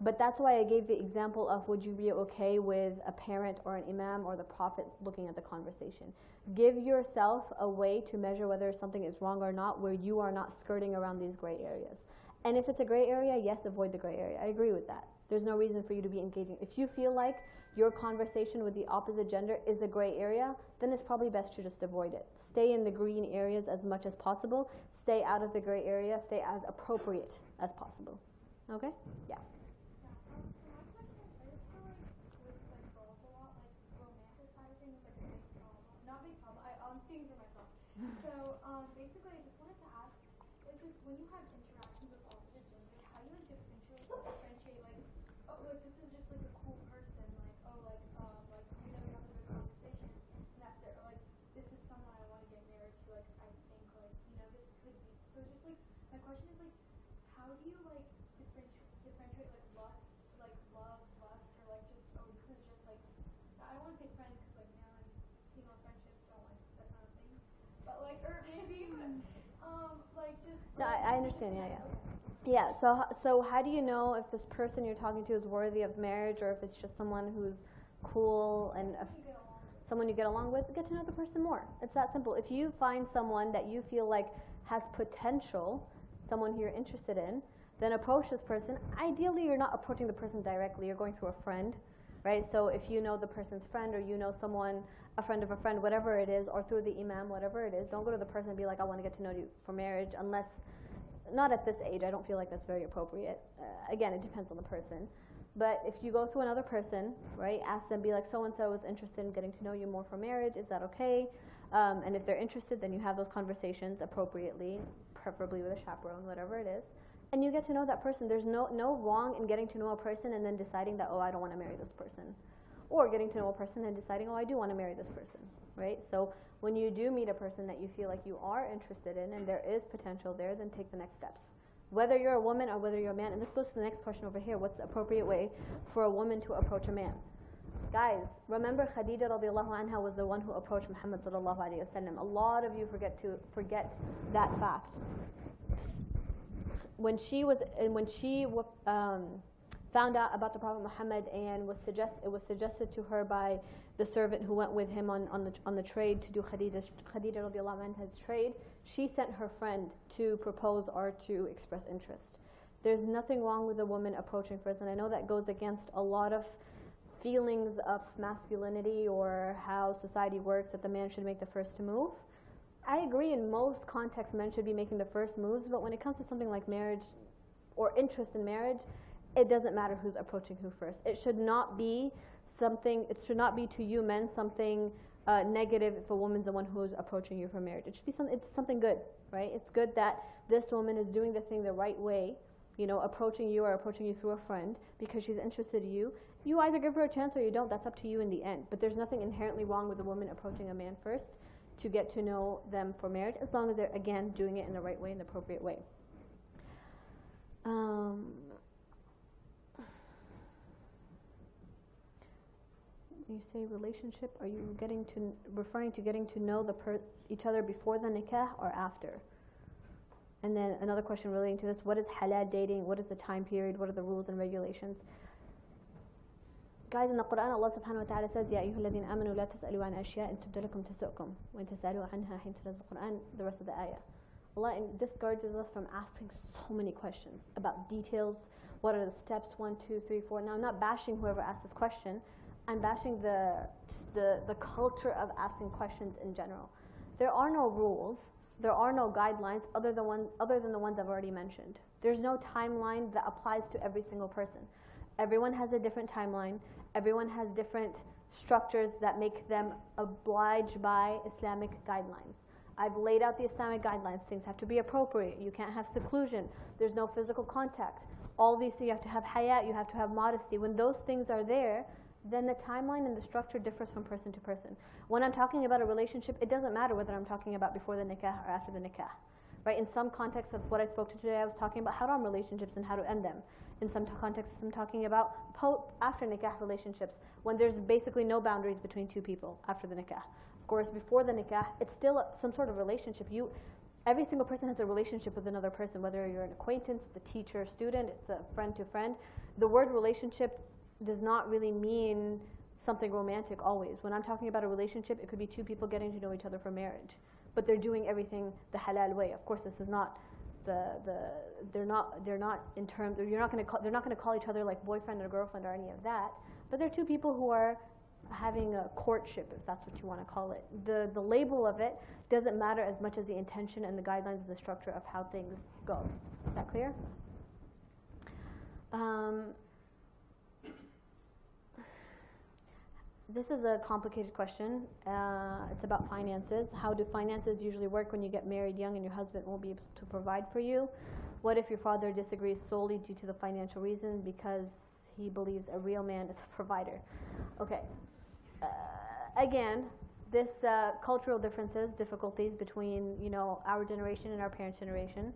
but that's why I gave the example of, would you be okay with a parent or an imam or the prophet looking at the conversation? Give yourself a way to measure whether something is wrong or not, where you are not skirting around these gray areas. And if it's a gray area, yes, avoid the gray area. I agree with that. There's no reason for you to be engaging. If you feel like your conversation with the opposite gender is a gray area, then it's probably best to just avoid it. Stay in the green areas as much as possible. Stay out of the gray area. Stay as appropriate as possible. Okay? Yeah. Basically, I just wanted to ask, because when you have interactions with opposite genders, how do you differentiate, this is just like a cool person, we have a good conversation, and that's it, or this is someone I want to get married to, I think, this could be, so just my question is how do you differentiate lust, love, lust, or this is just I don't want to say friend, because female friendships don't that's not a thing. But or maybe, just. No, I understand. Yeah. Yeah, so how do you know if this person you're talking to is worthy of marriage, or if it's just someone who's cool and someone you get along with? Get to know the person more. It's that simple. If you find someone that you feel like has potential, someone who you're interested in, then approach this person. Ideally, you're not approaching the person directly. You're going through a friend, right? So if you know the person's friend, or you know someone, a friend of a friend, whatever it is, or through the imam, whatever it is, don't go to the person and be like, I want to get to know you for marriage, unless, not at this age, I don't feel like that's very appropriate. Again, it depends on the person. But if you go through another person, right, ask them, be like, so-and-so is interested in getting to know you more for marriage, is that okay? And if they're interested, then you have those conversations appropriately, preferably with a chaperone, whatever it is. And you get to know that person. There's no wrong in getting to know a person and then deciding that, oh, I don't want to marry this person. Or getting to know a person and deciding, oh, I do want to marry this person, right? So when you do meet a person that you feel like you are interested in and there is potential there, then take the next steps. Whether you're a woman or whether you're a man, and this goes to the next question over here, what's the appropriate way for a woman to approach a man? Guys, remember Khadija radiallahu anha was the one who approached Muhammad sallallahu alayhi wa sallam. A lot of you forget that fact. When she found out about the Prophet Muhammad and it was suggested to her by the servant who went with him on the trade to do Khadija radiallahu anha's trade, she sent her friend to propose or to express interest. There's nothing wrong with a woman approaching first, and I know that goes against a lot of feelings of masculinity or how society works, that the man should make the first move. I agree, in most contexts men should be making the first moves, but when it comes to something like marriage or interest in marriage, it doesn't matter who's approaching who first. It should not be to you men something negative if a woman's the one who's approaching you for marriage. It should be it's something good, right? It's good that this woman is doing the thing the right way, approaching you or approaching you through a friend because she's interested in you. You either give her a chance or you don't. That's up to you in the end. But there's nothing inherently wrong with a woman approaching a man first to get to know them for marriage, as long as they're, again, doing it in the right way, in the appropriate way. You say relationship, are you referring to getting to know each other before the nikah or after? And then another question relating to this, what is halal dating? What is the time period? What are the rules and regulations? Guys, in the Quran, Allah subhanahu wa ta'ala says, Ya ayyuha alladhina amanu la tas'alu an ashya in tubda lakum tasu'kum wa in tas'alu anha hin tunazil Quran, the rest of the ayah. Allah discourages us from asking so many questions about details. What are the steps? 1, 2, 3, 4. Now, I'm not bashing whoever asked this question. I'm bashing the culture of asking questions in general. There are no rules. There are no guidelines other than the ones I've already mentioned. There's no timeline that applies to every single person. Everyone has a different timeline. Everyone has different structures that make them obliged by Islamic guidelines. I've laid out the Islamic guidelines. Things have to be appropriate. You can't have seclusion. There's no physical contact. All these things, you have to have hayat, you have to have modesty. When those things are there, then the timeline and the structure differs from person to person. When I'm talking about a relationship, it doesn't matter whether I'm talking about before the nikah or after the nikah. Right? In some contexts of what I spoke to today, I was talking about haram relationships and how to end them. In some contexts, I'm talking about after nikah relationships, when there's basically no boundaries between two people after the nikah. Of course, before the nikah, it's still some sort of relationship. Every single person has a relationship with another person, whether you're an acquaintance, the teacher, student, it's a friend to friend. The word relationship does not really mean something romantic always. When I'm talking about a relationship, it could be two people getting to know each other for marriage, but they're doing everything the halal way. Of course, this is not they're not in terms, they're not going to call each other like boyfriend or girlfriend or any of that, but they're two people who are having a courtship, if that's what you want to call it. The label of it doesn't matter as much as the intention and the guidelines and the structure of how things go. Is that clear? This is a complicated question. It's about finances. How do finances usually work when you get married young and your husband won't be able to provide for you? What if your father disagrees solely due to the financial reason because he believes a real man is a provider? Okay. Again, this cultural differences, difficulties between our generation and our parents' generation.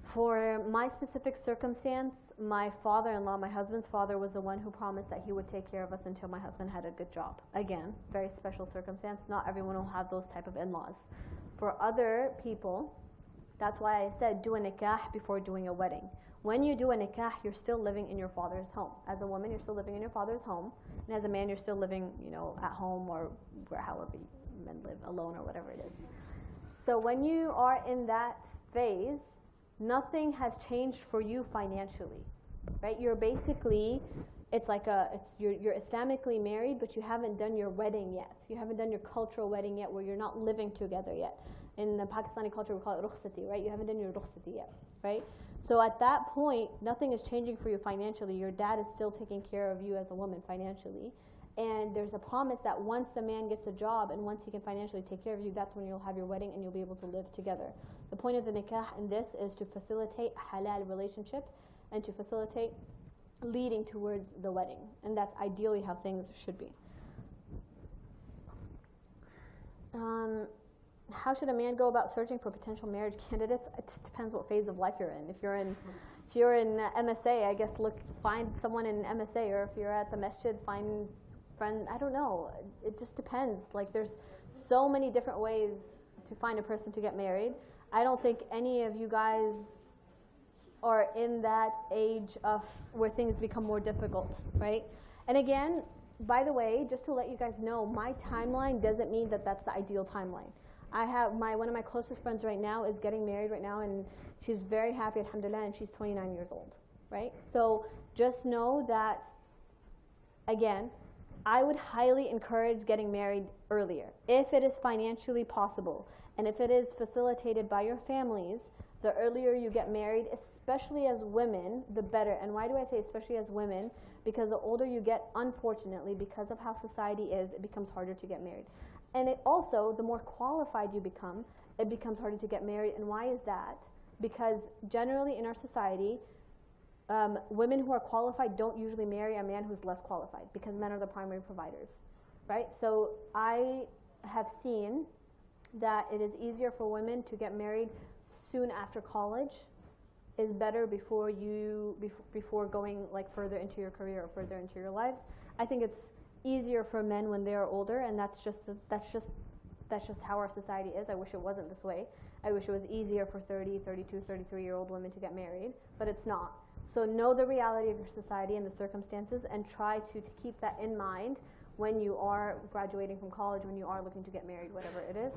For my specific circumstance, my father-in-law, my husband's father, was the one who promised that he would take care of us until my husband had a good job. Again, very special circumstance. Not everyone will have those type of in-laws. For other people, That's why I said do a nikah before doing a wedding. When you do a nikah, you're still living in your father's home. As a woman, you're still living in your father's home, and as a man, you're still living, at home or however men live, alone or whatever it is. So when you are in that phase, nothing has changed for you financially, right? You're basically, you're Islamically married, but you haven't done your wedding yet. You haven't done your cultural wedding yet, where you're not living together yet. In the Pakistani culture, we call it rukhsati, right? You haven't done your rukhsati yet, right? So at that point, nothing is changing for you financially. Your dad is still taking care of you as a woman financially. And there's a promise that once the man gets a job and once he can financially take care of you, that's when you'll have your wedding and you'll be able to live together. The point of the nikah in this is to facilitate a halal relationship and to facilitate leading towards the wedding. And that's ideally how things should be. How should a man go about searching for potential marriage candidates? It just depends what phase of life you're in. If you're in MSA, I guess find someone in MSA, or if you're at the masjid, find friend. I don't know. It just depends. There's so many different ways to find a person to get married. I don't think any of you guys are in that age of where things become more difficult, right? And again, by the way, just to let you guys know, my timeline doesn't mean that that's the ideal timeline. I have one of my closest friends right now is getting married right now, and she's very happy, alhamdulillah, and she's 29 years old, right? So just know that, again, I would highly encourage getting married earlier, if it is financially possible, and if it is facilitated by your families. The earlier you get married, especially as women, the better. And why do I say especially as women? Because the older you get, unfortunately, because of how society is, it becomes harder to get married. And it also, the more qualified you become, it becomes harder to get married. And why is that? Because generally in our society, women who are qualified don't usually marry a man who's less qualified, because men are the primary providers, right? So I have seen that it is easier for women to get married soon after college is better before going further into your career or further into your lives. I think it's easier for men when they are older, and that's just how our society is. I wish it wasn't this way. I wish it was easier for 30, 32, 33-year-old women to get married, but it's not. So know the reality of your society and the circumstances, and try to keep that in mind when you are graduating from college, when you are looking to get married, whatever it is.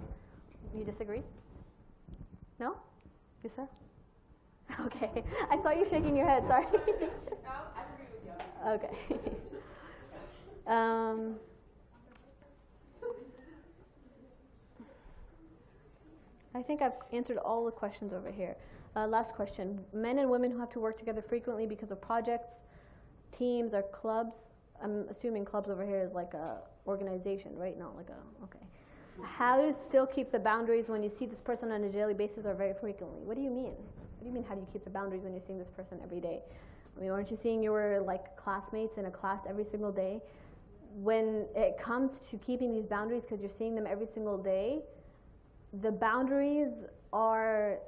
You disagree? No? Lisa? Okay. I saw you shaking your head, sorry. No, I agree with you. Okay. I think I've answered all the questions over here. Last question. Men and women who have to work together frequently because of projects, teams, or clubs. I'm assuming clubs over here is like a organization, right? Not like okay. How to still keep the boundaries when you see this person on a daily basis or very frequently? What do you mean? What do you mean, how do you keep the boundaries when you're seeing this person every day? I mean, aren't you seeing your classmates in a class every single day? When it comes to keeping these boundaries, because you're seeing them every single day, the boundaries are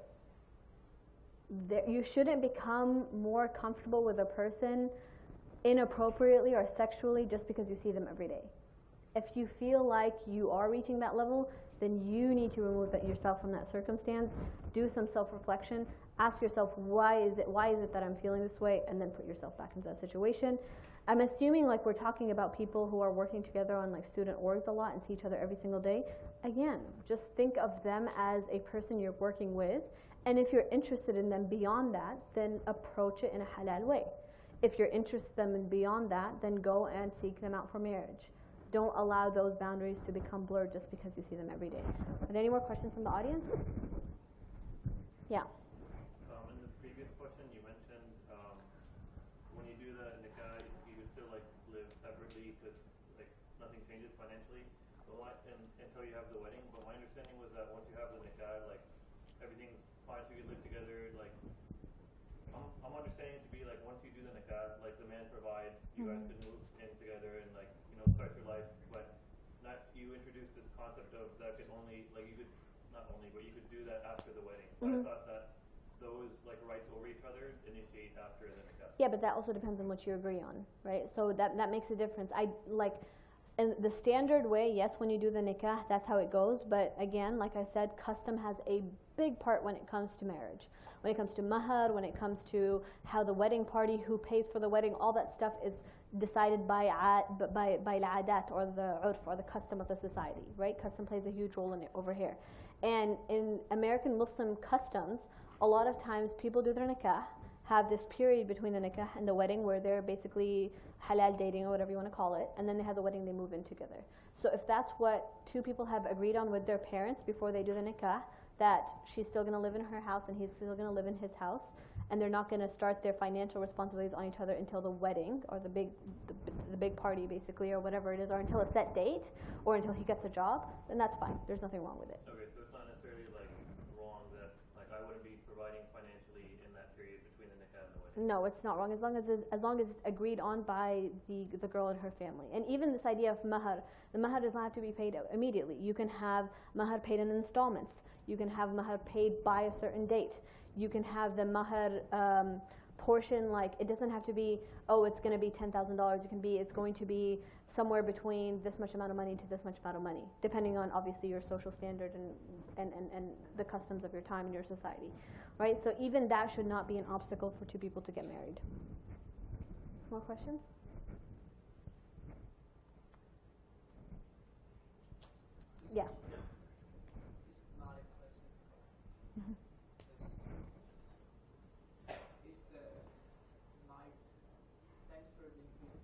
you shouldn't become more comfortable with a person inappropriately or sexually just because you see them every day. If you feel like you are reaching that level, then you need to remove yourself from that circumstance. Do some self-reflection. Ask yourself, why is it that I'm feeling this way? And then put yourself back into that situation. I'm assuming we're talking about people who are working together on student orgs a lot and see each other every single day. Again, just think of them as a person you're working with. And if you're interested in them beyond that, then approach it in a halal way. If you're interested in them beyond that, then go and seek them out for marriage. Don't allow those boundaries to become blurred just because you see them every day. Are there any more questions from the audience? Yeah. In the previous question, you mentioned when you do the nikah, you can still live separately because nothing changes financially, until you have the wedding. But my understanding was that once you have the nikah, everything's fine, so you can live together. I'm understanding it to be once you do the nikah, the man provides, you guys can move in together and start your life. But you introduced this concept of that could only you could not only, but you could do that after the wedding. So I thought that those rights over each other initiate after the nikah. Yeah, but that also depends on what you agree on, right? So that makes a difference. in the standard way, yes, when you do the nikah, that's how it goes. But again, like I said, custom has a big part when it comes to marriage. When it comes to mahar, when it comes to how the wedding party, who pays for the wedding, all that stuff is decided by al-adat, or the urf, or the custom of the society, right? Custom plays a huge role in it over here. And in American Muslim customs, a lot of times people do their nikah, have this period between the nikah and the wedding where they're basically halal dating, or whatever you want to call it, and then they have the wedding, they move in together. So if that's what two people have agreed on with their parents before they do the nikah, that she's still going to live in her house and he's still going to live in his house, and they're not going to start their financial responsibilities on each other until the wedding, or the big party basically, or whatever it is, or until a set date, or until he gets a job, then that's fine. There's nothing wrong with it. Okay, so it's not necessarily like wrong that like I wouldn't be providing financially in that period between the nikah and the wedding. No, it's not wrong as long as it's agreed on by the girl and her family. And even this idea of mahar, the mahar does not have to be paid immediately. You can have mahar paid in installments. You can have mahar paid by a certain date. You can have the mahar portion, like it doesn't have to be, oh, it's going to be $10,000. It's going to be somewhere between this much amount of money to this much amount of money, depending on obviously your social standard and the customs of your time and your society, right? So even that should not be an obstacle for two people to get married. More questions? Yeah. It's not a question. Mhm. It's the my thanks for being here.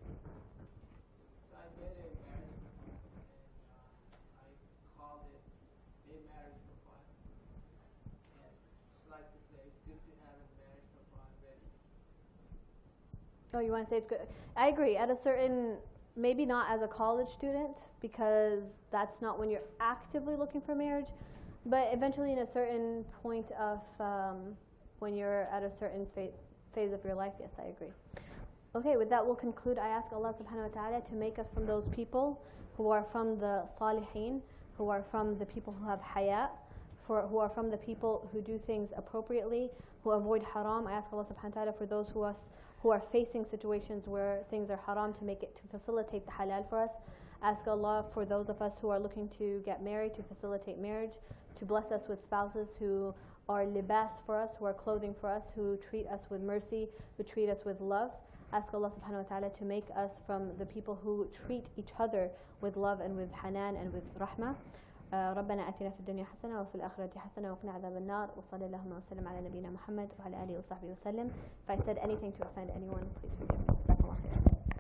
So I get a marriage proposal, and I called it a marriage proposal. And just like to say, it's good to have a marriage proposal ready. Oh, you want to say it's good? I agree. At a certain, maybe not as a college student, because that's not when you're actively looking for marriage, but eventually in a certain point of when you're at a certain phase of your life, yes, I agree. Okay, with that we'll conclude. I ask Allah subhanahu wa ta'ala to make us from those people who are from the salihin, who are from the people who have haya, who are from the people who do things appropriately, who avoid haram. I ask Allah subhanahu wa ta'ala for those who are facing situations where things are haram, to make it, to facilitate the halal for us. Ask Allah for those of us who are looking to get married, to facilitate marriage, to bless us with spouses who are libas for us, who are clothing for us, who treat us with mercy, who treat us with love. Ask Allah subhanahu wa ta'ala to make us from the people who treat each other with love and with hanan and with rahmah. ربنا آتنا في الدنيا حسنة وفي الآخرة حسنة وقنا عذاب النار وصلى اللهم وسلم على نبينا محمد وعلى آله وصحبه وسلم. If I said anything to offend anyone, please forgive me.